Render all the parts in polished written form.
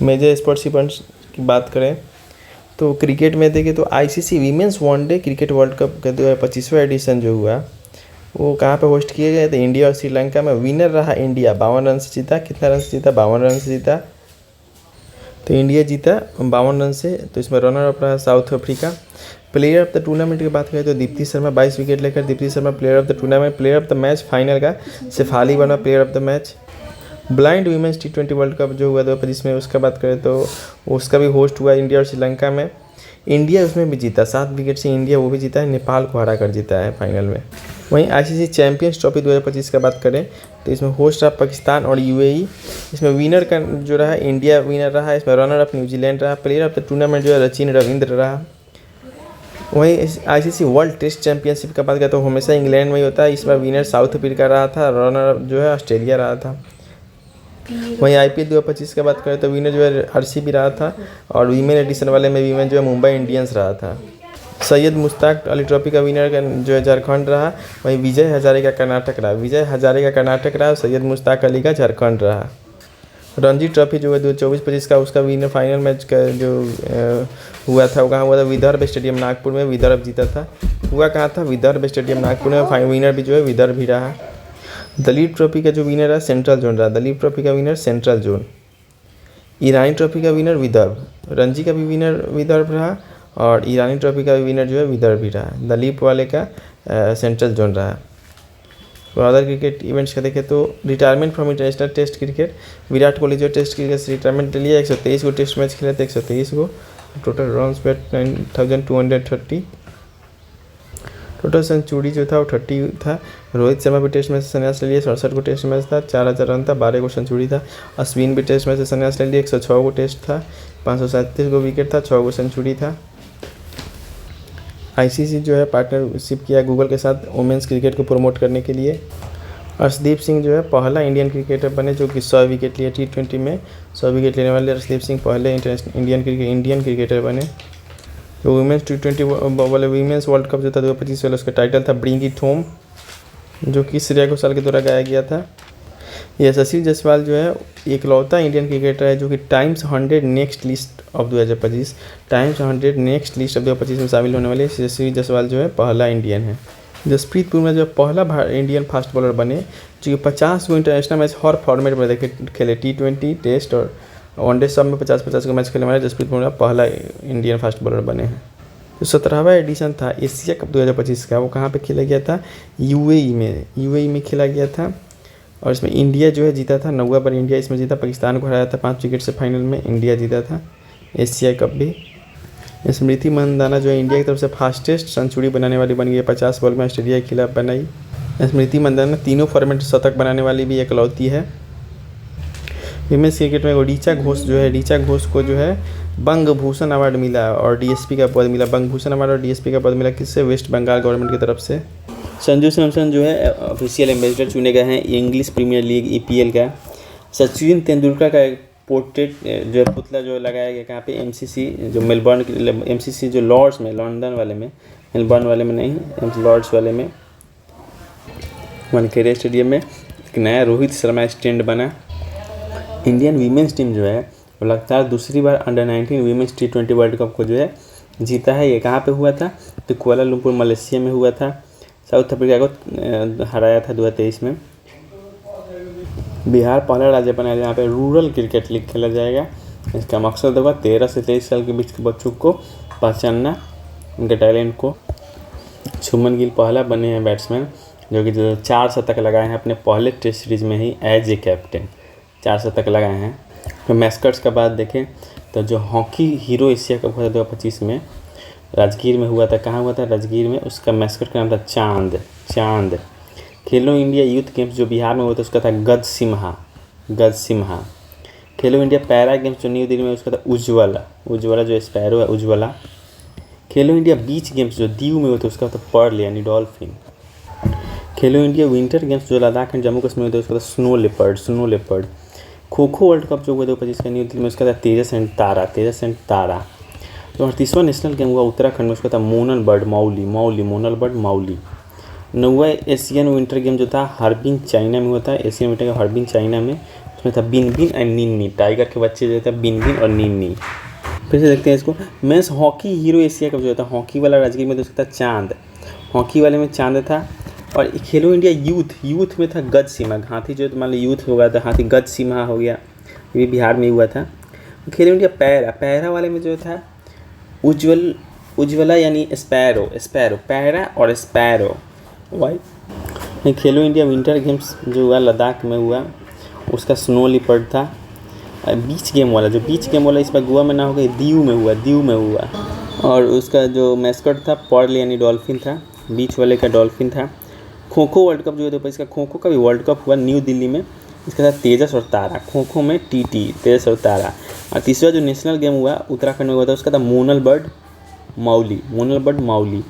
Major sports events की बात करें तो क्रिकेट में देखें तो ICC women's one day cricket world cup का 2025वां एडिशन जो हुआ वो कहाँ पे होस्ट किए गए थे, इंडिया और श्रीलंका में। विनर रहा इंडिया, 52 रन से जीता। कितना रन से जीता? 52 रन से जीता। तो इंडिया जीता 52 रन से। तो इसमें रनर अप रहा south Africa. Player of the tournament की बात करें तो दीप्ति शर्मा 22 विकेट लेकर Deepti Sharma player of the tournament. Player of the match final का शेफाली बना player of the match. Blind women's T20 world cup जो हुआ 2025 में, उसका बात करें तो उसका भी होस्ट हुआ इंडिया और श्रीलंका में। इंडिया उसमें भी जीता, 7 विकेट से इंडिया वो भी जीता है, नेपाल को हरा कर जीता है फाइनल में। वहीं आईसीसी चैंपियंस ट्रॉफी 2025 का बात करें तो इसमें होस्ट रहा पाकिस्तान और यूएई। इसमें विनर का जो रहा इंडिया विनर रहा। इसमें रनर अप न्यूजीलैंड रहा। प्लेयर ऑफ द टूर्नामेंट जो है रचिन रविंद्र रहा। वहीं आईसीसी वर्ल्ड टेस्ट चैंपियनशिप का बात करें तो हमेशा इंग्लैंड में ही होता है। इस बार विनर साउथ अफ्रीका रहा था, रनर जो है ऑस्ट्रेलिया रहा था। वहीं आईपीएल 2025 की बात करें तो विनर जो है आरसीबी रहा था और वीमेन एडिशन वाले में विमेन जो है मुंबई इंडियंस रहा था। सैयद मुश्ताक अली ट्रॉफी का विनर जो है झारखंड रहा। वहीं विजय हजारे का कर्नाटक रहा। विजय हजारे का कर्नाटक रहा और सैयद मुश्ताक अली का झारखंड रहा। रणजी ट्रॉफी जो है 2024-25 का उसका विनर फाइनल मैच का जो हुआ था वो कहाँ हुआ था? विदर्भ स्टेडियम नागपुर में विदर्भ जीता था। हुआ कहाँ था? विदर्भ स्टेडियम नागपुर में। विनर भी जो है विदर्भ ही रहा। दलीप ट्रॉफी का जो विनर रहा सेंट्रल जोन रहा। दलीप ट्रॉफी का विनर सेंट्रल जोन। ईरानी ट्रॉफी का विनर विदर्भ। रणजी का भी विनर विदर्भ रहा और ईरानी ट्रॉफी का विनर जो है विदर्भ ही रहा। दलीप वाले का सेंट्रल जोन रहा। तो अदर क्रिकेट इवेंट्स का देखें तो retirement from international test cricket, Virat Kohli जो टेस्ट क्रिकेट से रिटायरमेंट ले लिया। 123 को टेस्ट मैच खेले थे, 123 को। टोटल रन पे 9230। टोटल सेंचुरी जो था वो 30 था। रोहित शर्मा भी टेस्ट मैच से संन्यास ले लिए, 67 को टेस्ट मैच था, 4000 रन था, 12 को सेंचुरी था। अश्विन भी टेस्ट मैच से संन्यास ले लिए, 106 को टेस्ट था, 537 को विकेट था, 6 को सेंचुरी था। आईसीसी जो है पार्टनरशिप किया गूगल के साथ वुमेंस क्रिकेट को प्रमोट करने के लिए। अर्शदीप सिंह जो है पहला इंडियन क्रिकेटर बने जो कि 100 विकेट लिए T20 में। 100 विकेट लेने वाले अर्शदीप सिंह पहले इंडियन क्रिकेटर बने। तो वुमेंस T20 वाले वीमेंस वर्ल्ड कप जो था 2025 वाला उसका टाइटल था ब्रिंग इट होम, जो कि श्रेया घोषाल के द्वारा गाया गया था। यशस्वी जायसवाल जो है इकलौता इंडियन क्रिकेटर है जो कि times 100 next list of 2025 times 100 next list of 2025 में शामिल होने वाले यशस्वी जायसवाल जो है पहला इंडियन है। जसप्रीत बुमराह जो पहला इंडियन फास्ट बॉलर बने जो कि 50 को इंटरनेशनल मैच हर फॉर्मेट में खेले, T20 टेस्ट और वनडे सब में 50-50 को मैच खेलने वाले जसप्रीत बुमराह पहला इंडियन फास्ट बॉलर बने हैं। जो 17वां एडिशन था एशिया कप 2025 का वो कहाँ पे खेला गया था? यूएई में खेला गया था और इसमें इंडिया जो है जीता था। 9वां बार इंडिया इसमें जीता, पाकिस्तान को हराया था 5 विकेट से फाइनल में। इंडिया जीता था एशिया कप भी। स्मृति मंदाना जो है इंडिया की तरफ से फास्टेस्ट सेंचुरी बनाने वाली बन गई, 50 बॉल में ऑस्ट्रेलिया के खिलाफ बनाई। स्मृति मंदाना तीनों फॉर्मेट शतक बनाने वाली भी एकलौती है। विमेंस क्रिकेट में ऋचा घोष को जो है बंग भूषण अवार्ड मिला और डीएसपी का पद मिला। बंग भूषण अवार्ड और डीएसपी का पद मिला किससे? वेस्ट बंगाल गवर्नमेंट की तरफ से। संजू सैमसन जो है ऑफिशियल एम्बेसडर चुने गए हैं इंग्लिश प्रीमियर लीग EPL का। सचिन तेंदुलकर का एक पोर्ट्रेट जो है पुतला जो लगाया गया कहाँ पे? MCC जो मेलबर्न MCC जो लॉर्ड्स में, लंदन वाले में, मेलबर्न वाले में नहीं, लॉर्ड्स वाले में वानखेड़े स्टेडियम में एक नया रोहित शर्मा स्टैंड बना। इंडियन वीमेंस टीम जो है वो लगातार दूसरी बार under nineteen women's T20 world cup को जो है जीता है। ये कहाँ पे हुआ था? तो कुआलालंपुर मलेशिया में हुआ था। साउथ अफ्रीका को हराया था 2023 में। बिहार पहला राज्य बना है जहाँ पे रूरल क्रिकेट लीग खेला जाएगा। इसका मकसद होगा 13 से 23 साल के बीच के बच्चों को पहचानना, उनके टैलेंट को। शुभमन गिल पहला बने हैं बैट्समैन जो कि 4 शतक लगाए हैं अपने पहले टेस्ट सीरीज में ही एज ए कैप्टन, 4 शतक लगाए हैं। तो मैस्कट्स का बात देखें तो जो हॉकी हीरो एशिया कप हुआ था 2025 में राजगीर में हुआ था। कहाँ हुआ था? राजगीर में। उसका मैस्कट का नाम था चांद। खेलो इंडिया यूथ गेम्स जो बिहार में हुआ था उसका था गज सिम्हा। खेलो इंडिया पैरा गेम्स जो न्यू दिल्ली में उसका था उज्ज्वला जो स्पैरो है उज्ज्वला। खेलो इंडिया बीच गेम्स जो दीव में हुआ था उसका था पर्ल यानी डॉल्फिन। खेलो इंडिया विंटर गेम्स जो लद्दाख एंड जम्मू कश्मीर में हुआ था उसका था snow leopard. Kho kho world cup जो हुआ 2025 का न्यू दिल्ली में उसका था तेजस एंड तारा। तो 38वां नेशनल गेम हुआ उत्तराखंड में उसका था Monal bird Mauli. 9वां Asian winter game जो था हार्बिन चाइना में हुआ था। Asian winter game Harbin China में इसमें था बिन बिन एंड निन्नी, टाइगर के बच्चे जो था बिन बिन और निन्नी। फिर से देखते हैं इसको। Men's hockey hero Asia cup जो था, हॉकी वाला राजगीर में तो उसका था चांद, हॉकी वाले में चांद था। और खेलो इंडिया यूथ में था गज सिम्हा, हाथी जो मान लो यूथ हो गया था, हाथी गज सिम्हा हो गया, ये भी बिहार में हुआ था। खेलो इंडिया पैरा वाले में जो था उज्ज्वला यानी स्पैरो, पैरा और स्पैरो वाइट। खेलो इंडिया विंटर गेम्स जो हुआ लद्दाख में हुआ, उसका स्नो लिपर्ड था। बीच गेम वाला इस बार गोवा में ना हो गया, दीव में हुआ। और उसका जो मैस्कट था पर्ल यानी डॉल्फिन था, बीच वाले का डॉल्फिन था। खो खो वर्ल्ड कप जो है तो इसका खो खो का भी वर्ल्ड कप हुआ न्यू दिल्ली में, इसका था तेजस और तारा, खो खो में टीटी तेजस और तारा। और तीसरा जो नेशनल गेम हुआ उत्तराखंड में हुआ था, उसका था मोनल बर्ड माउली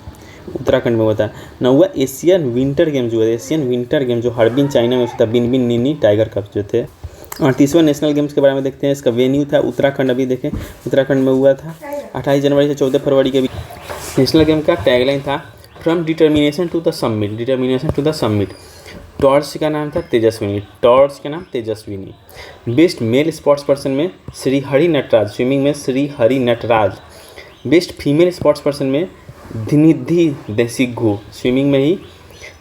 उत्तराखंड में हुआ था। न हुआ एशियन विंटर गेम जो हर्बिन चाइना में था, बिन बिन निन्नी टाइगर कप जो थे। और तीसरा नेशनल गेम्स के बारे में देखते हैं। इसका वेन्यू था उत्तराखंड, अभी देखें उत्तराखंड में हुआ था 28 जनवरी से 14 फरवरी के बीच। नेशनल गेम का टैगलाइन था from determination to the summit. Torch का नाम था Tejaswini. Best male sports person में श्री हरि नटराज, स्विमिंग में Shri Hari Nataraj. Best female sports person में धिनिधि देसिघू, स्विमिंग में ही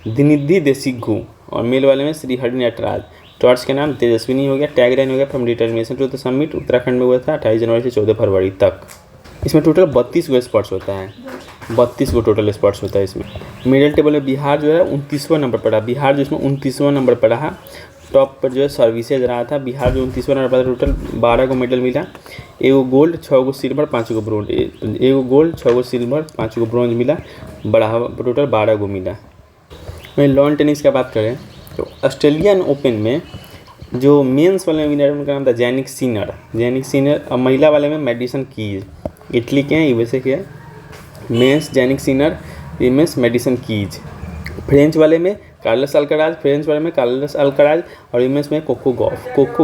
धिनिधि देसिघू। और मेल वाले में श्री हरि नटराज। टॉर्च का नाम तेजस्विनी हो गया। टैगलाइन हो गया from determination to the summit, Uttarakhand में हुआ था 28 जनवरी से 14 फरवरी तक। इसमें टोटल 32 गो स्पोर्ट्स होता है, 32 गो टोटल स्पोर्ट्स होता है इसमें। मेडल टेबल में बिहार जो है 29वां नंबर पड़ा, बिहार जो इसमें 29वां नंबर पड़ा है। टॉप पर जो है सर्विसेज रहा था, बिहार जो 29वां नंबर पड़ा, टोटल 12 गो मेडल मिला। 1 गोल्ड 6 गो सिल्वर 5 गो ब्रोंज, 1 गोल्ड 6 गो सिल्वर 5 गो ब्रोंज मिला, बढ़ावा टोटल 12 गो मिला। मैं लॉन टेनिस का बात करें तो ऑस्ट्रेलियन ओपन में जो मेंस वाले में विनर उनका नाम था जैनिक सिनर। और महिला वाले में मेडिसन कीज, इटली के हैं, यूएसए के हैं। Men's Jannik Sinner, women's Madison Keys. French वाले में कार्लोस अल्कराज, और वीमेंस में कोको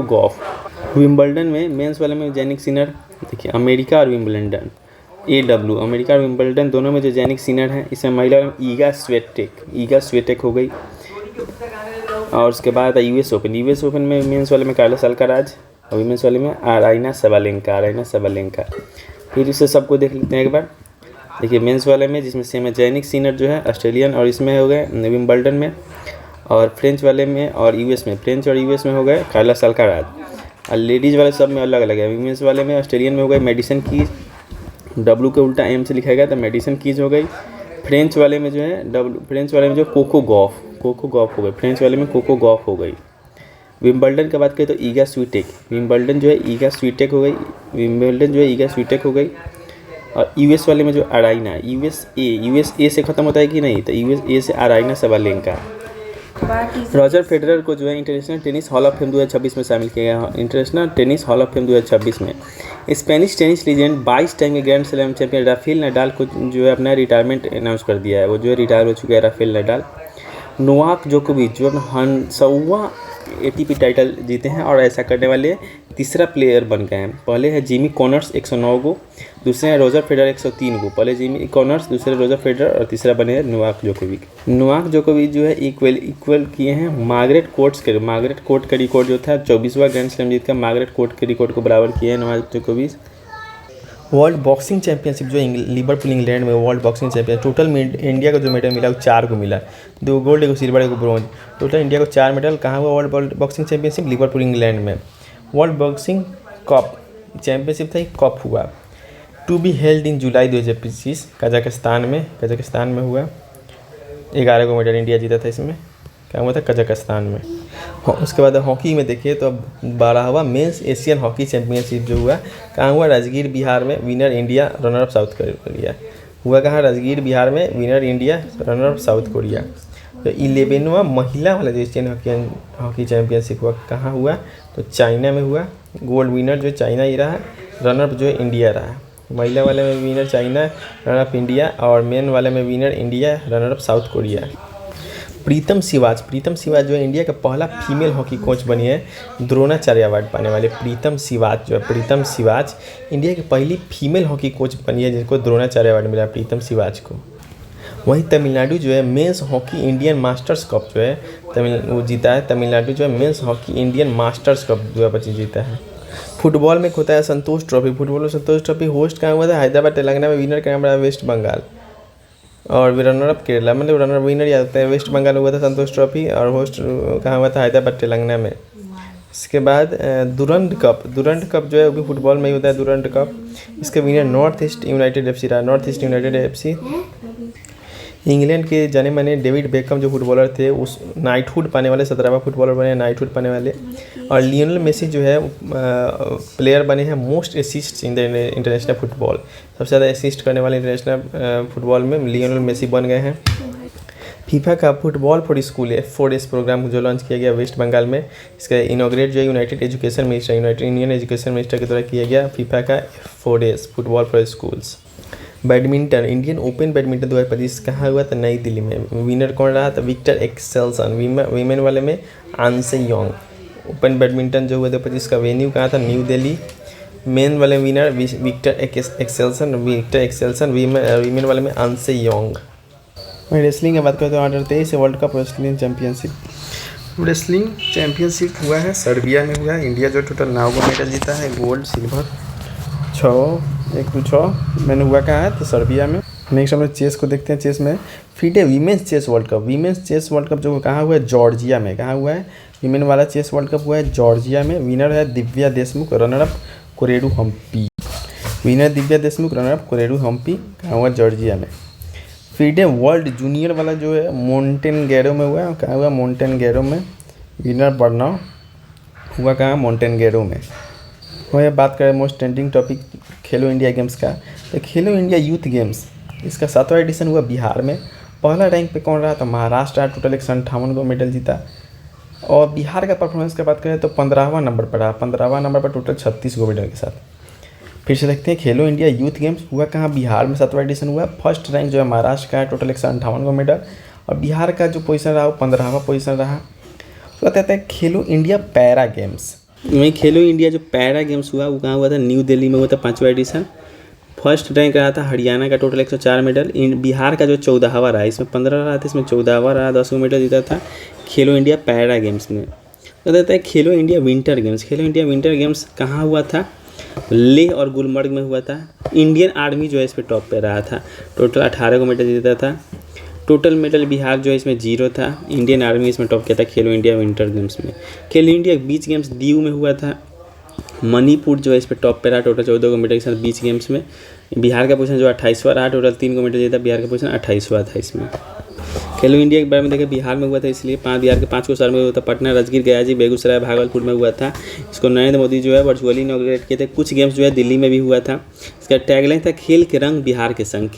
गॉफ। विंबलडन में मेंस वाले में जैनिक सिनर, देखिए अमेरिका और विंबलडन, अमेरिका और विंबलडन दोनों में जो जैनिक सिनर है। इसमें महिला में ईगा स्वेटेक हो गई। और उसके बाद यूएस ओपन में मेंस वाले में कार्लोस अल्कराज और वीमेंस वाले में अराइना सबालेंका। फिर इसे सबको देख लेते हैं एक बार। देखिए मेंस वाले में जिसमें सेम है जैनिक सिनर जो है ऑस्ट्रेलियन, और इसमें हो गए विंबलडन में। और फ्रेंच वाले में और यूएस में हो गए कार्लोस अल्कराज। और लेडीज़ वाले सब में अलग अलग है। वीमेंस वाले में ऑस्ट्रेलियन में हो गए मेडिसन कीज, डब्ल्यू के उल्टा एम से लिखा गया तो मेडिसन कीज हो गई। फ्रेंच वाले में जो कोको गॉफ हो गई, फ्रेंच वाले में कोको गॉफ हो गई। विंबलडन की बात करें तो ईगा स्वीटेक, विंबलडन जो है ईगा स्वीटेक हो गई। और यूएस वाले में जो अराइना, यूएसए से ख़त्म होता है कि नहीं, तो यूएसए से अराइना सबालेंका। रॉजर फेडरर को जो है international tennis hall of fame 2026 में शामिल किया गया। International tennis hall of fame 2026 में स्पेनिश टेनिस लीजेंड 22 टाइम के grand slam champion Rafael Nadal को जो है अपना रिटायरमेंट अनाउंस कर दिया है। वो जो है रिटायर हो चुके हैं राफेल नडाल। नोवाक जोकोविच जो अपना 100वां एटीपी टाइटल जीते हैं और ऐसा करने वाले तीसरा प्लेयर बन गए हैं। पहले है जिमी कॉनर्स 109 गो, दूसरे हैं रोजर फेडरर 103 गो। पहले जिमी कॉनर्स, दूसरे रोजर फेडरर और तीसरा बने हैं नोवाक जोकोविच जो है इक्वल किए हैं मार्गरेट कोर्ट का रिकॉर्ड जो था 24वां ग्रैंड स्लैम जीत कर मार्गरेट कोर्ट के रिकॉर्ड को बराबर किए हैं नोवाक जोकोविच। वर्ल्ड बॉक्सिंग चैंपियनशिप जो लिवरपूल इंग्लैंड में world boxing champion, total India को जो मेडल मिला वो 4 को मिला, 2 gold 1 silver 1 bronze. Total India को 4 मेडल। कहाँ हुआ world boxing championship? Liverpool England में। वर्ल्ड बॉक्सिंग कप चैंपियनशिप था, कप हुआ to be held in July 2025 Kazakhstan में हुआ। 11 को मेडल इंडिया जीता था इसमें, क्या हुआ था कजाकिस्तान में। उसके बाद हॉकी में देखिए तो अब 12वां मेंस एशियन हॉकी चैंपियनशिप जो हुआ कहाँ हुआ? राजगीर बिहार में। Winner India, runner up South Korea हुआ। कहाँ? राजगीर बिहार में। Winner India, runner up South Korea. तो 11वां महिला वाला जो एशियन हॉकी चैंपियनशिप हुआ कहाँ हुआ? तो चाइना में हुआ। गोल्ड विनर जो चाइना ही रहा, रनर अप जो इंडिया रहा। महिला वाले में winner China, runner up India, और मेन वाले में winner India, runner up South Korea. Pritam Siwach जो है इंडिया का पहला फीमेल हॉकी कोच बनी है, द्रोणाचार्य अवार्ड पाने वाले प्रीतम सिवाच इंडिया की पहली फीमेल हॉकी कोच बनी है जिसको द्रोणाचार्य अवार्ड मिला प्रीतम सिवाच को। वहीं तमिलनाडु जो है men's hockey Indian masters cup जो है वो जीता है। तमिलनाडु जो है men's hockey Indian masters cup 2025 जीता है। फुटबॉल में होता है संतोष ट्रॉफी। फुटबॉल में संतोष ट्रॉफी होस्ट कहाँ हुआ था? हैदराबाद तेलंगाना में। विनर कहाँ रहा? वेस्ट बंगाल। और रनर अप केरला, मतलब रनर विनर याद होता है वेस्ट बंगाल में हुआ था संतोष ट्रॉफी, और होस्ट कहाँ हुआ था? हैदराबाद तेलंगाना में। इसके बाद दुरंत कप जो है वो भी फुटबॉल में ही होता है, दुरंत कप। इसके winner north east United FC रहा। North east United FC England के जाने माने डेविड बेकम जो फुटबॉलर थे उस नाइटहुड पाने वाले 17वां फुटबॉलर बने नाइटहुड पाने वाले। और लियोनेल मेसी जो है प्लेयर बने हैं most assist in the international football. सबसे ज़्यादा असिस्ट करने वाले इंटरनेशनल फुटबॉल में लियोनेल मेसी बन गए हैं। फीफा का football for school F4S programme जो लॉन्च किया गया वेस्ट बंगाल में। इसका इनॉग्रेट जो है यूनाइटेड इंडियन एजुकेशन मिनिस्टर के द्वारा किया गया फीफा का F4S football for schools. Badminton Indian open badminton 2025 कहाँ हुआ था? नई दिल्ली में। विनर कौन रहा था? Victor Axelsen. वीमेन वाले में आंसे योंग। ओपन बैडमिंटन जो हुआ 2025 का वेन्यू कहाँ था? न्यू दिल्ली। मेन वाले विनर विक्टर एक्सेल्सन। वीमेन वाले में आंसे योंग। वहीं रेसलिंग की बात करते हैं under 23 world cup wrestling championship हुआ है सर्बिया में हुआ है। इंडिया जो टोटल 9 मेडल जीता है, गोल्ड सिल्वर 6 मैंने हुआ कहाँ है? तो सर्बिया में। नेक्स्ट हम लोग चेस को देखते हैं। चेस में FIDE women's chess world cup जो कहाँ हुआ है? जॉर्जिया में। कहाँ हुआ है? वीमेन वाला चेस वर्ल्ड कप हुआ है जॉर्जिया में। विनर है दिव्या देशमुख, रनर अप कोरेडू हम्पी। कहाँ हुआ? जॉर्जिया में। फीडे वर्ल्ड जूनियर वाला जो है मोंटेनगेरो में हुआ है। कहाँ हुआ? मोंटेनगेरो में। विनर बर्नाव हुआ कहाँ? मोंटेनगेरो में। वह बात करें मोस्ट ट्रेंडिंग टॉपिक खेलो इंडिया गेम्स का, तो खेलो इंडिया यूथ गेम्स इसका 7वां एडिशन हुआ बिहार में। पहला रैंक पे कौन रहा? तो महाराष्ट्र रहा, टोटल 158 मेडल जीता। और बिहार का परफॉर्मेंस की बात करें तो 15वां नंबर पर रहा। 15वां नंबर पर टोटल 36 मेडल के साथ। फिर से देखते हैं खेलो इंडिया यूथ गेम्स हुआ कहाँ? बिहार में 7वां एडिशन हुआ। फर्स्ट रैंक जो है महाराष्ट्र का है, टोटल 158 मेडल। और बिहार का जो पोजीशन रहा वो 15वां पोजीशन रहा। तो कहते हैं खेलो इंडिया पैरा गेम्स। वहीं खेलो इंडिया जो पैरा गेम्स हुआ वो कहाँ हुआ था? न्यू दिल्ली में हुआ था 5वां एडिशन। फर्स्ट रैंक रहा था हरियाणा का, टोटल 104 मेडल। बिहार का जो 14वां रहा, इसमें 15 रहा था, इसमें 14वां रहा, 10 मेडल जीता था खेलो इंडिया पैरा गेम्स में। तो कहता है खेलो इंडिया विंटर गेम्स कहाँ हुआ था? लेह और गुलमर्ग में हुआ था। इंडियन आर्मी जो है इस पर टॉप पे रहा था, टोटल 18 मेडल जीता था। टोटल मेडल बिहार जो है इसमें 0 था। इंडियन आर्मी इसमें टॉप किया था खेलो इंडिया विंटर गेम्स में। खेलो इंडिया बीच गेम्स दीव में हुआ था। मणिपुर जो है इस पर टॉप पे रहा, टोटल 14 मेडल के साथ बीच गेम्स में। बिहार का पोजीशन जो 28वां रहा, टोटल 3 मेडल जीता। बिहार का पोजीशन 28वां था इसमें। खेलो इंडिया के बारे में देखें, बिहार में हुआ था, इसलिए बिहार के 5 शहर में हुआ था। पटना, राजगीर, गया, बेगूसराय, भागलपुर में हुआ था। इसको नरेंद्र मोदी जो है वर्चुअली इनॉग्रेट किए थे। कुछ गेम्स जो है दिल्ली में भी हुआ था। इसका टैगलाइन था खेल के रंग बिहार के संग।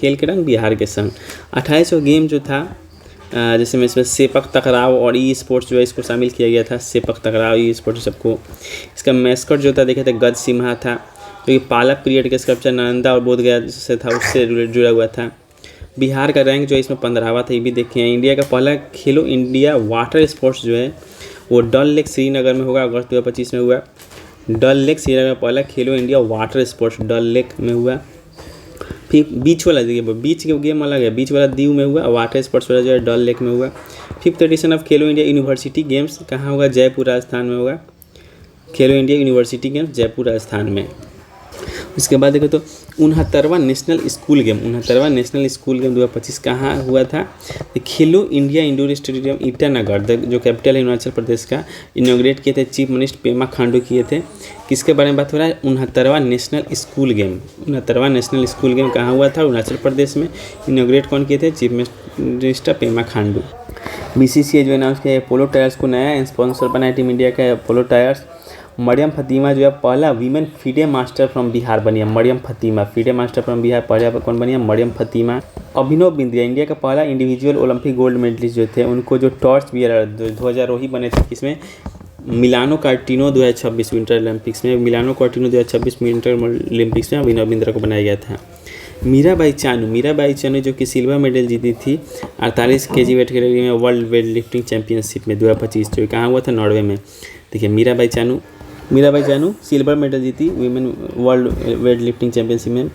2800 गेम जो था, जैसे में इसमें सेपक तकराव और ई स्पोर्ट्स जो है इसको शामिल किया गया था। सेपक तकराव, ई स्पोर्ट्स सबको। इसका मैस्कट जो था देखे थे गज सिम्हा था, जो कि पालक पीरियड के स्कल्पचर नालंदा और बोधगया से था, उससे जुड़ा हुआ था। बिहार का रैंक जो है इसमें 15वां था, ये भी देखे हैं। इंडिया का पहला खेलो इंडिया वाटर स्पोर्ट्स जो है वो डल लेक श्रीनगर में होगा, अगस्त 2025 में हुआ। डल लेक श्रीनगर में पहला खेलो इंडिया वाटर स्पोर्ट्स डल लेक में हुआ। फिर बीच वाला देखिए, बीच के गेम अलग है, बीच वाला दीव में हुआ, वाटर स्पोर्ट्स वाला जो है डल लेक में हुआ। 5th addition of Khelo India university games कहाँ होगा? जयपुर राजस्थान में होगा। खेलो India university games Jaipur Rajasthan में। इसके बाद देखो तो 69वां नेशनल स्कूल गेम 2025 कहाँ हुआ था? खेलो इंडिया इंडोर स्टेडियम ईटानगर जो कैपिटल है हिमाचल प्रदेश का, इनॉग्रेट किए थे चीफ मिनिस्टर पेमा खांडू किए थे। किसके बारे में बात हो रहा है? 69वां नेशनल स्कूल गेम कहाँ हुआ था? अरुणाचल प्रदेश में। इनॉग्रेट कौन किए थे? Chief minister Pema Khandu. BCCI जो अनाउंस किया अपोलो टायर्स को नया स्पॉन्सर बनाया टीम इंडिया का अपोलो टायर्स। मरियम फतीमा जो है पहला women FIDE master from Bihar बनी है। Mariam Fatima FIDE master from Bihar पहले कौन बनी है? मरियम फतीमा। अभिनव बिंद्रिया इंडिया का पहला इंडिविजुअल ओलंपिक गोल्ड मेडलिस्ट जो थे, उनको जो टॉर्च बियर ध्वजारोही बने थे, किसमें? मिलानो कार्टिनो 2026 विंटर ओलंपिक्स में। मिलानो कार्टिनो 2026 विंटर ओलंपिक्स में अभिनव बिंद्रा को बनाया गया था। मीराबाई चानू जो कि सिल्वर मेडल जीती थी 48 kg वेट कैटेगरी में वर्ल्ड वेट लिफ्टिंग चैंपियनशिप में 2025, जो कहाँ हुआ था? नॉर्वे में। देखिए मीराबाई चानू सिल्वर मेडल जीती women world weight lifting championship में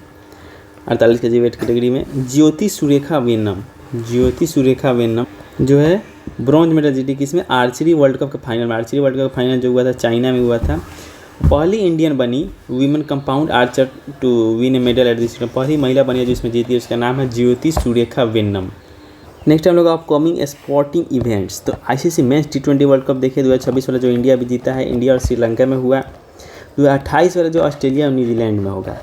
48 kg वेट कैटेगरी में। ज्योति सुरेखा वेन्नम ज्योति सुरेखा वेन्नम जो है ब्रॉन्ज मेडल जीती किसमें, आर्चरी वर्ल्ड कप के फाइनल में। आर्चरी वर्ल्ड कप का फाइनल जो हुआ था चाइना में हुआ था। पहली इंडियन बनी women compound archer to win a medal at this, पहली महिला बनी है जो इसमें जीती है, उसका नाम है ज्योति सुरेखा वेन्नम। नेक्स्ट हम लोग अपकमिंग स्पोर्टिंग इवेंट्स, तो ICC men's T20 world cup देखे 2026 वाला जो इंडिया भी जीता है, इंडिया और श्रीलंका में हुआ। 2028 वाला जो ऑस्ट्रेलिया और न्यूजीलैंड में होगा,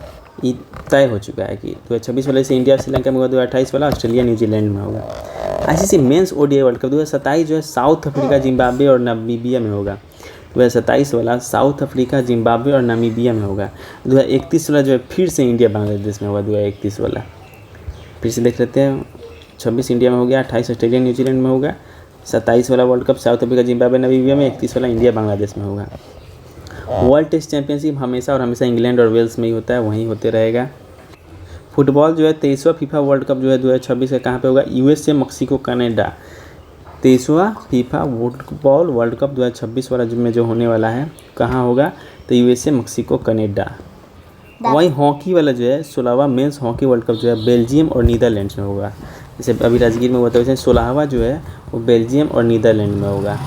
ये तय हो चुका है कि 2026 वाले से इंडिया और श्रीलंका में होगा, 2028 वाला ऑस्ट्रेलिया न्यूजीलैंड में होगा। ICC men's ODI world cup 2027 जो है साउथ अफ्रीका, जिम्बाब्वे और नामीबिया में होगा। 2027 वाला साउथ अफ्रीका, जिम्बाब्वे और नामीबिया में होगा। 2031 वाला जो है फिर से इंडिया बांग्लादेश में होगा। 2031 वाला फिर से देख लेते हैं, 26 इंडिया में हो गया, 28 ऑस्ट्रेलिया न्यूजीलैंड में होगा, 27 वाला world cup south Africa, Zimbabwe, Namibia में, 31 वाला इंडिया बांग्लादेश में होगा। वर्ल्ड टेस्ट चैंपियनशिप हमेशा और हमेशा इंग्लैंड और वेल्स में ही होता है, वहीं होते रहेगा। फुटबॉल जो है 23वां फीफा वर्ल्ड कप जो है 2026 का कहाँ पे होगा, USA, मैक्सिको, कनाडा। 23वां फीफा फुटबॉल वर्ल्ड कप 2026 वाला में जो होने वाला है कहाँ होगा, तो USA, मैक्सिको, कनाडा। वहीं हॉकी वाला जो है 16वां मेंस हॉकी वर्ल्ड कप जो है बेल्जियम और नीदरलैंड्स में होगा। जैसे अभी राजगीर में हुआ था वैसे 16वां जो है वो बेल्जियम और नीदरलैंड में होगा।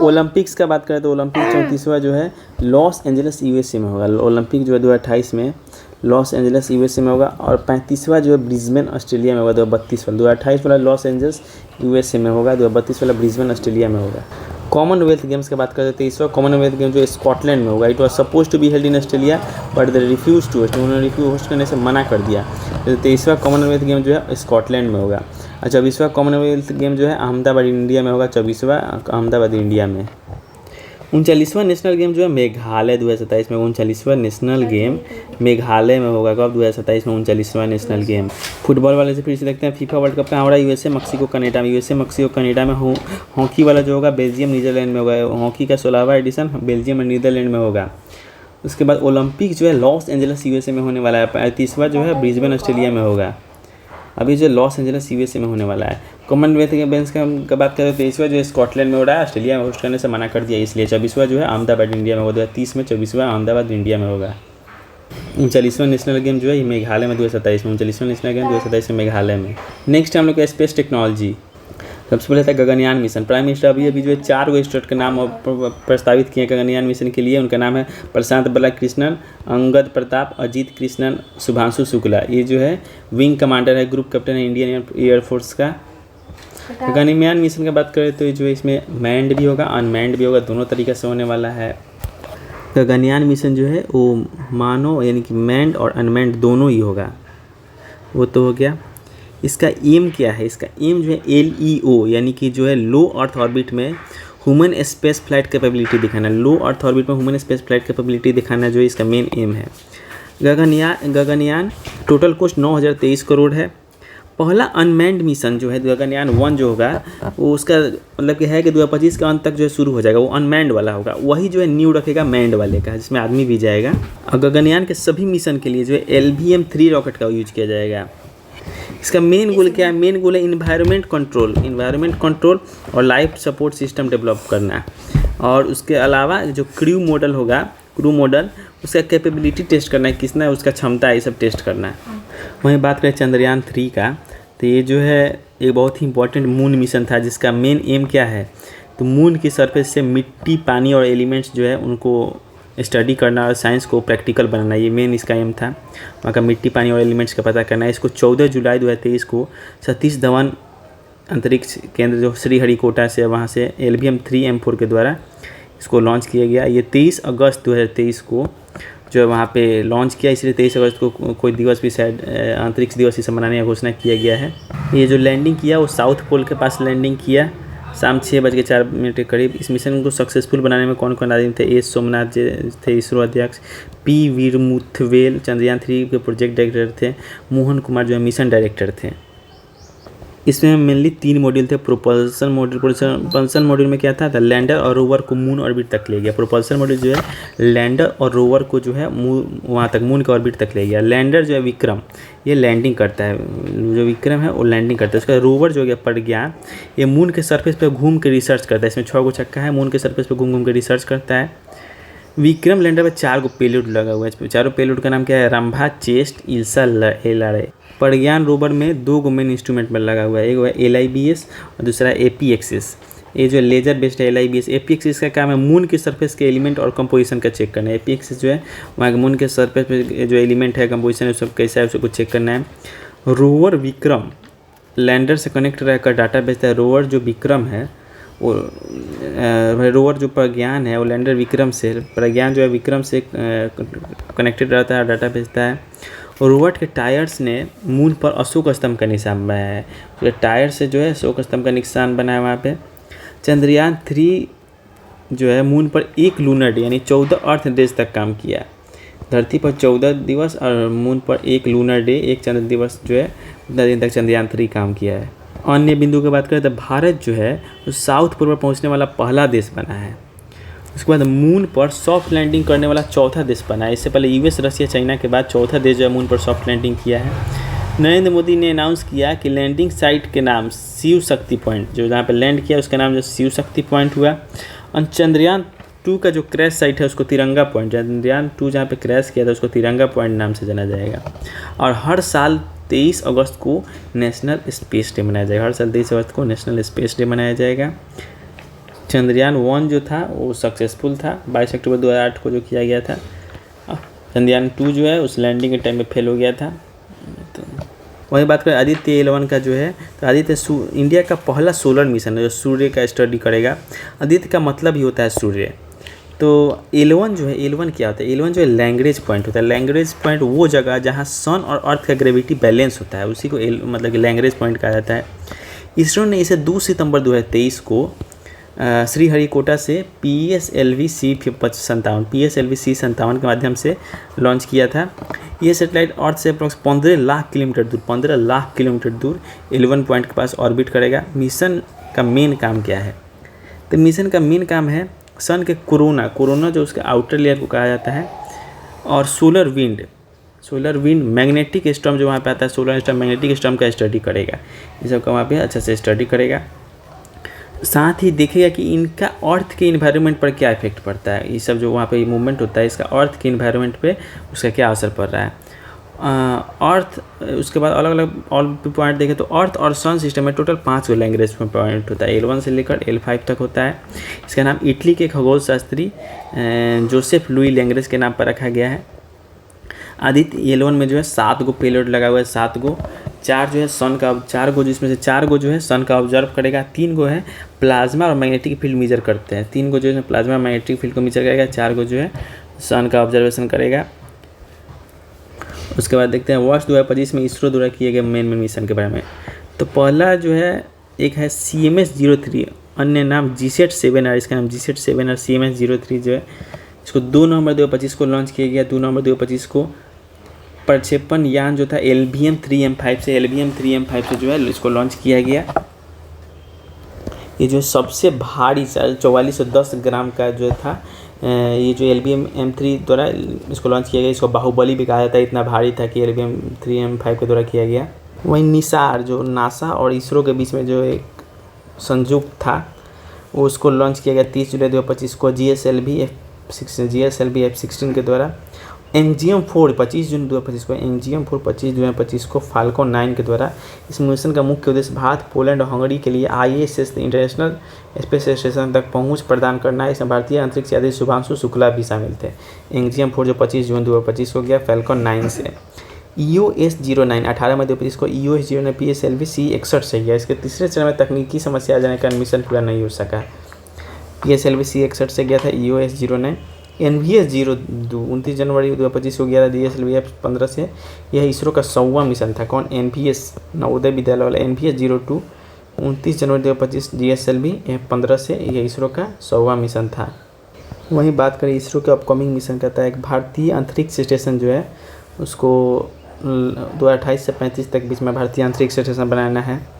ओलंपिक्स का बात करें तो ओलंपिक 34वां जो है लॉस एंजल्स USA में होगा। ओलंपिक जो है 2028 में लॉस एंजल्स USA में होगा। और 35वां जो है ब्रिस्बेन ऑस्ट्रेलिया में होगा। 2032 वाला 2028 वाला लॉस एंजल्स USA में होगा, 2032 वाला ब्रिस्बेन ऑस्ट्रेलिया में होगा। कॉमनवेल्थ गेम्स की बात करते हैं 23वां कॉमनवेल्थ गेम जो स्कॉटलैंड में होगा। It was suppose to be held in Australia but they refuse to host, उन्होंने रिफ्यूज होस्ट करने से मना कर दिया। तो 23वां कॉमनवेल्थ गेम जो है स्कॉटलैंड में होगा। और 24वां कॉमनवेल्थ गेम जो है अहमदाबाद इंडिया में होगा। 24वां अहमदाबाद इंडिया में। 39वां नेशनल गेम जो है मेघालय 2027 में। 39वां नेशनल गेम मेघालय में होगा। कब 2027 में 39वां नेशनल गेम। फुटबॉल वाले से फिर से देखते हैं फीफा वर्ल्ड कप का हो रहा है USA, मैक्सिको, कनाडा में। USA, मैक्सिको, कनाडा में हॉकी वाला जो होगा बेल्जियम, नीदरलैंड में होगा। हॉकी का 16वां एडिशन बेल्जियम और नीदरलैंड में होगा। उसके बाद ओलंपिक जो है लॉस एंजल्स USA में होने वाला है। 35वां जो है ब्रिस्बेन ऑस्ट्रेलिया में होगा। अभी जो लॉस एंजल्स USA में होने वाला है। कॉमनवेल्थ गेम्स का बात करें तो 23वां जो है स्कॉटलैंड में हो रहा है, ऑस्ट्रेलिया में होस्ट करने से मना कर दिया इसलिए। 24वां जो है अहमदाबाद इंडिया में होगा 2030 में। 24वां अहमदाबाद इंडिया में होगा। 39वां नेशनल गेम जो है ये मेघालय में 2027 में। 39वां नेशनल गेम 2027 में मेघालय में। नेक्स्ट हम लोग का स्पेस टेक्नोलॉजी। सबसे पहले था गगनयान मिशन। प्राइम मिनिस्टर अभी जो है 4 गो स्टेट का नाम प्रस्तावित किए गगनयान मिशन के लिए। उनका नाम है प्रशांत बालाकृष्णन, अंगद प्रताप, अजीत कृष्णन, शुभांशु शुक्ला। ये जो है विंग कमांडर है, ग्रुप कैप्टन है इंडियन एयरफोर्स का। गगनयान मिशन की बात करें तो जो इसमें मैंड भी होगा अनमैंड भी होगा, दोनों तरीके से होने वाला है। गगनयान मिशन जो है वो मानव यानी कि मैंड और अनमैंड दोनों ही होगा, वो तो हो गया। इसका एम क्या है, इसका एम जो है LEO यानी कि जो है लो अर्थ ऑर्बिट में ह्यूमन स्पेस फ्लाइट कैपेबिलिटी दिखाना। लो अर्थ ऑर्बिट में ह्यूमन स्पेस फ्लाइट कैपेबिलिटी दिखाना जो है इसका मेन एम है। गगनयान टोटल कॉस्ट 9,023 करोड़ है। पहला अनमैंड मिशन जो है गगनयान 1 जो होगा वो उसका मतलब कि है कि 2025 के अंत तक जो है शुरू हो जाएगा, वो अनमैंड वाला होगा। वही जो है न्यू रखेगा मैंड वाले का, जिसमें आदमी भी जाएगा। और गगनयान के सभी मिशन के लिए जो है LVM-3 रॉकेट का यूज किया जाएगा। इसका मेन गोल क्या है, मेन गोल है इन्वायरमेंट कंट्रोल और लाइफ सपोर्ट सिस्टम डेवलप करना। और उसके अलावा जो क्रू मॉडल उसका कैपेबिलिटी टेस्ट करना है, कितना उसका क्षमता है, ये सब टेस्ट करना है। वहीं बात करें चंद्रयान 3 का, तो ये जो है एक बहुत ही इंपॉर्टेंट मून मिशन था, जिसका मेन एम क्या है, तो मून की सरफेस से मिट्टी, पानी और एलिमेंट्स जो है उनको स्टडी करना और साइंस को प्रैक्टिकल बनाना, ये मेन इसका एम था। वहाँ का मिट्टी, पानी और एलिमेंट्स का पता करना है। इसको 14 जुलाई 2023 को सतीश धवन अंतरिक्ष केंद्र जो श्रीहरिकोटा से, वहाँ से LVM-3M4 के द्वारा इसको लॉन्च किया गया। ये 23 अगस्त 2023 को जो है वहाँ पे लॉन्च किया, इसलिए 23 अगस्त को कोई दिवस भी शायद अंतरिक्ष दिवस इसे मनाने का घोषणा किया गया है। ये जो लैंडिंग किया वो साउथ पोल के पास लैंडिंग किया शाम 6:04 के करीब। इस मिशन को सक्सेसफुल बनाने में कौन कौन आदमी थे, एस सोमनाथ जी थे इसरो अध्यक्ष, P वीरमुथवेल चंद्रयान 3 के प्रोजेक्ट डायरेक्टर थे, मोहन कुमार जो है मिशन डायरेक्टर थे। इसमें मेनली 3 मॉड्यूल थे। प्रोपल्सन मॉड्यूल में क्या था, लैंडर और रोवर को मून ऑर्बिट तक ले गया। प्रोपल्सन मॉड्यूल जो है लैंडर और रोवर को जो है वहाँ तक मून के ऑर्बिट तक ले गया। लैंडर जो है विक्रम, ये लैंडिंग करता है, जो विक्रम है वो लैंडिंग करता है। उसका रोवर जो है प्रज्ञान, ये मून के सरफेस पे घूम के रिसर्च करता है। इसमें 6 गो चक्का है, मून के सरफेस पे घूम के रिसर्च करता है। विक्रम लैंडर में 4 गो पेलोड लगा हुआ है। इस पे चारों पेलोड का नाम क्या है? रंभा, चेस्ट, इल्सा, एलारे। प्रज्ञान रोवर में 2 गो मेन इंस्ट्रूमेंट में लगा हुआ है, एक है LIBS और दूसरा APXS। ये जो लेजर बेस्ड है LIBS। APXS का काम है मून के सरफेस के एलिमेंट और कंपोजिशन का चेक करना है। APXS जो है वहाँ के मून के सरफेस पे जो एलिमेंट है, कंपोजिशन है, सब कैसा है उसको चेक करना है। रोवर विक्रम लैंडर से कनेक्ट रहकर डाटा भेजता है। रोवर जो विक्रम है वो रोवर जो प्रज्ञान है वो लैंडर विक्रम से, प्रज्ञान जो है विक्रम से कनेक्टेड रहता है, डाटा भेजता है। और रोवर के टायर्स ने मून पर अशोक स्तंभ का निशान बनाया है। तो टायर से जो है अशोक स्तंभ का निशान बनाया वहाँ पे। चंद्रयान 3 जो है मून पर 1 लूनर डे यानी 14 अर्थ डेज तक काम किया। धरती पर 14 दिवस और मून पर 1 लूनर डे, 1 चंद्र दिवस जो है उतना दिन तक चंद्रयान 3 काम किया है। अन्य बिंदु की बात करें तो भारत जो है वो साउथ पोल पर पहुंचने वाला पहला देश बना है। उसके बाद मून पर सॉफ्ट लैंडिंग करने वाला चौथा देश बना है। इससे पहले US, रशिया, चाइना के बाद चौथा देश जो है मून पर सॉफ्ट लैंडिंग किया है। नरेंद्र मोदी ने अनाउंस किया कि लैंडिंग साइट के नाम शिव शक्ति पॉइंट, जो जहाँ पे लैंड किया उसका नाम जो शिव शक्ति पॉइंट हुआ। और चंद्रयान 2 का जो क्रैश साइट है उसको तिरंगा पॉइंट, चंद्रयान 2 जहाँ पे क्रैश किया था उसको तिरंगा पॉइंट नाम से जाना जाएगा। और हर साल 23 अगस्त को नेशनल स्पेस डे मनाया जाएगा। हर साल 23 अगस्त को नेशनल स्पेस डे मनाया जाएगा। चंद्रयान 1 जो था वो सक्सेसफुल था, 22 अक्टूबर 2008 को जो किया गया था। चंद्रयान 2 जो है उस लैंडिंग के टाइम में फेल हो गया था। तो वही बात करें आदित्य L1 का जो है, तो आदित्य इंडिया का पहला सोलर मिशन है जो सूर्य का स्टडी करेगा। आदित्य का मतलब ही होता है सूर्य। तो L1 जो है, L1 क्या होता है? L1 जो है लैंग्वेज पॉइंट होता है। लैंग्वेज पॉइंट वो जगह जहाँ सन और अर्थ का ग्रेविटी बैलेंस होता है, उसी को मतलब कि लैंग्वेज पॉइंट कहा जाता है। इसरो ने इसे 2 सितंबर 2023 को श्रीहरिकोटा से PSLV C57 के माध्यम से लॉन्च किया था। ये सैटेलाइट अर्थ से अप्रॉक्स 15 लाख किलोमीटर दूर L1 पॉइंट के पास ऑर्बिट करेगा। मिशन का मेन काम क्या है? तो मिशन का मेन काम है सन के कोरोना जो उसके आउटर लेयर को कहा जाता है, और सोलर विंड मैग्नेटिक स्टॉर्म जो वहाँ पे आता है, सोलर स्टॉर्म मैग्नेटिक स्टॉर्म का स्टडी करेगा। ये सब का वहाँ पे अच्छा से स्टडी करेगा। साथ ही देखेगा कि इनका अर्थ के इन्वायरमेंट पर क्या इफेक्ट पड़ता है। ये सब जो वहाँ पे मूवमेंट होता है इसका अर्थ के इन्वायरमेंट पे उसका क्या असर पड़ रहा है। अर्थ, उसके बाद अलग अलग और पॉइंट देखें तो अर्थ और सन सिस्टम में टोटल 5 गो लैंग्वेज में पॉइंट होता है। L1 से लेकर L5 तक होता है। इसका नाम इटली के खगोल शास्त्री जोसेफ लुई लैंग्वेज के नाम पर रखा गया है। आदित्य L1 में जो है 7 गो पेलोड लगा हुआ है, 7 गो। 4 जो है सन का, 4 गो जिसमें से 4 गो जो है सन का ऑब्जर्व करेगा, 3 गो है प्लाज्मा और मैग्नेटिक फील्ड मेजर करते हैं। 3 गो जो है प्लाज्मा और मैग्नेटिक फील्ड को मेजर करेगा, 4 गो जो है सन का ऑब्जर्वेशन करेगा। उसके बाद देखते हैं वर्ष 2025 में इसरो द्वारा किए गए मेन मिशन के बारे में। तो पहला जो है एक है CMS-03, अन्य नाम GSAT-7R, इसका नाम GSAT-7R CMS-03 जो है इसको 2 नवंबर 2025 को लॉन्च किया गया। 2 नवंबर 2025 को प्रक्षेपण यान जो था LBM-3M5 से जो है इसको लॉन्च किया गया। ये जो सबसे भारी 4410 ग्राम का जो था, ये जो LBM-M3 द्वारा इसको लॉन्च किया गया। इसको बाहुबली भी कहा जाता है, इतना भारी था कि LBM-3M5 के द्वारा किया गया। वहीं निसार जो नासा और इसरो के बीच में जो एक संयुक्त था वो उसको लॉन्च किया गया 30 जुलाई 2025 को GSLV F-16 के द्वारा। NGM-4 25 जून 2025 को, NGM-4 25 जून 2025 को फाल्कन 9 के द्वारा। इस मिशन का मुख्य उद्देश्य भारत, पोलैंड और हंगरी के लिए ISS इंटरनेशनल स्पेस स्टेशन तक पहुंच प्रदान करना है। इसमें भारतीय अंतरिक्ष यात्री शुभांशु शुक्ला भी शामिल थे। NGM-4 जो 25 जून 2025 को गया फाल्कन 9 से। EOS-09 18 मई 2025 को EOS-09 PSLV C61 से गया। इसके तीसरे चरण में तकनीकी समस्या आ जाने का मिशन पूरा नहीं हो सका। PSLV C61 से गया था EOS-09। NVS-02 29 जनवरी 2025 को गया था DSLV F-15 से। यह इसरो का 100वां मिशन था। कौन? NVS नवोदय विद्यालय वाला NVS-02 29 जनवरी 2025 DSLV F-15 से, यह इसरो का 100वां मिशन था। वहीं बात करें इसरो के अपकमिंग मिशन का, एक भारतीय अंतरिक्ष स्टेशन जो है उसको 2028 से 35 तक बीच में भारतीय अंतरिक्ष स्टेशन बनाना है।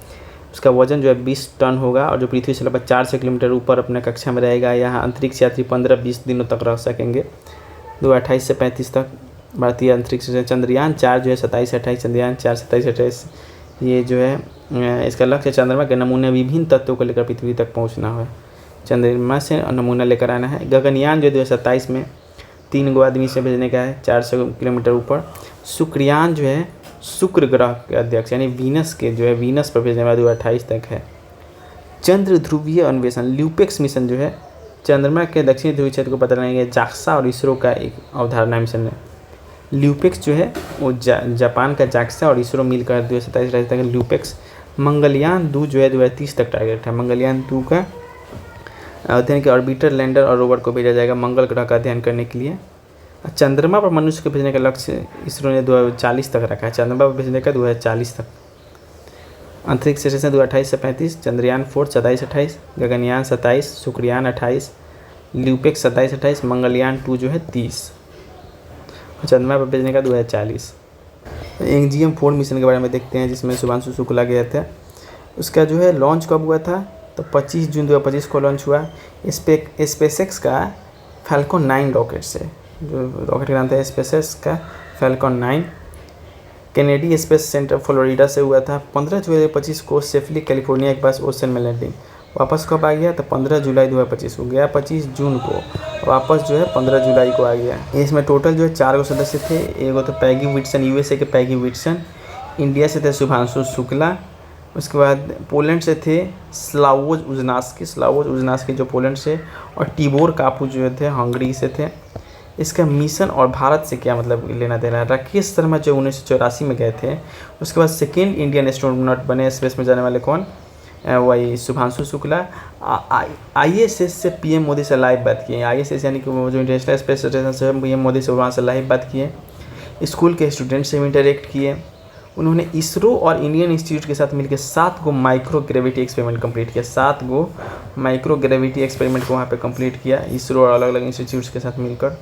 उसका वजन जो है 20 टन होगा और जो पृथ्वी से लगभग 400 किलोमीटर ऊपर अपने कक्षा में रहेगा। यहाँ अंतरिक्ष यात्री 15-20 दिनों तक रह सकेंगे। 2028 से 35 तक भारतीय अंतरिक्ष चंद्रयान 4 जो है 27-28, चंद्रयान 4 27-28, ये जो है इसका लक्ष्य चंद्रमा के नमूने विभिन्न तत्वों को लेकर पृथ्वी तक पहुँचना है। चंद्रमा से नमूना लेकर आना है। गगनयान जो 2027 में 3 गो आदमी से भेजने का है 400 किलोमीटर ऊपर। शुक्रयान जो है शुक्र ग्रह के अध्यक्ष यानी वीनस के जो है वीनस पर भेजने वाला 2028 तक है। चंद्र ध्रुवीय अन्वेषण ल्यूपेक्स मिशन जो है चंद्रमा के दक्षिणी ध्रुवीय क्षेत्र को पता लगाने के जाक्सा और इसरो का एक अवधारणा मिशन है। ल्यूपेक्स जो है वो जापान का जाक्सा और इसरो मिलकर 2027 तक ल्यूपेक्स। मंगलयान 2 जो है 2030 तक टारगेट है। मंगलयान 2 का अध्ययन के ऑर्बिटर लैंडर और रोवर को भेजा जाएगा मंगल ग्रह का अध्ययन करने के लिए। चंद्रमा पर मनुष्य को भेजने का लक्ष्य इसरो ने 2040 तक रखा है। चंद्रमा पर भेजने का 2040 तक। अंतरिक्ष स्टेशन 2028 से 35, चंद्रयान 4 27-28, गगनयान 27, शुक्रयान 28, ल्यूपेक्स 27-28, मंगलयान 2 जो है 30 और चंद्रमा पर भेजने का 2040। एंजियम-4 मिशन के बारे में देखते हैं जिसमें शुभांशु शुक्ला गए थे। उसका जो है लॉन्च कब हुआ था तो 25 जून 2025 को लॉन्च हुआ स्पेसएक्स का फैल्कन 9 रॉकेट से। जो रॉकेट का नाम था स्पेसएक्स का falcon 9 Kennedy space centre Florida से हुआ था। 15 जुलाई 2025 को सेफली कैलिफोर्निया के पास ओशन में लैंडिंग। वापस कब आ गया तो 15 जुलाई 2025 को गया, 25 जून को वापस जो है 15 जुलाई को आ गया। इसमें टोटल जो है 4 सदस्य थे। एगो तो पैगी विटसन यूएसए के पैगी विटसन, इंडिया से थे शुभांशु शुक्ला, उसके बाद पोलैंड से थे स्लावोज उजनास्की जो पोलैंड से, और टिबोर कापू जो थे हंगरी से थे। इसका मिशन और भारत से क्या मतलब लेना देना है। राकेश शर्मा जो 1984 में गए थे। उसके बाद सेकेंड इंडियन एस्ट्रोनॉट बने स्पेस में जाने वाले कौन, वही शुभांशु शुक्ला। ISS से PM मोदी से लाइव बात किए। ISS यानी कि वो जो इंटरनेशनल स्पेस स्टेशन से PM मोदी से वहाँ से लाइव बात किए। स्कूल के स्टूडेंट से भी इंटरेक्ट किए। उन्होंने इसरो और इंडियन इंस्टीट्यूट के साथ मिलकर 7 गो माइक्रो ग्रेविटी एक्सपेरिमेंट कंप्लीट किया। 7 गो माइक्रो ग्रेविटी एक्सपेरिमेंट को वहाँ पे कंप्लीट किया इसरो और अलग अलग इंस्टीट्यूट्स के साथ मिलकर।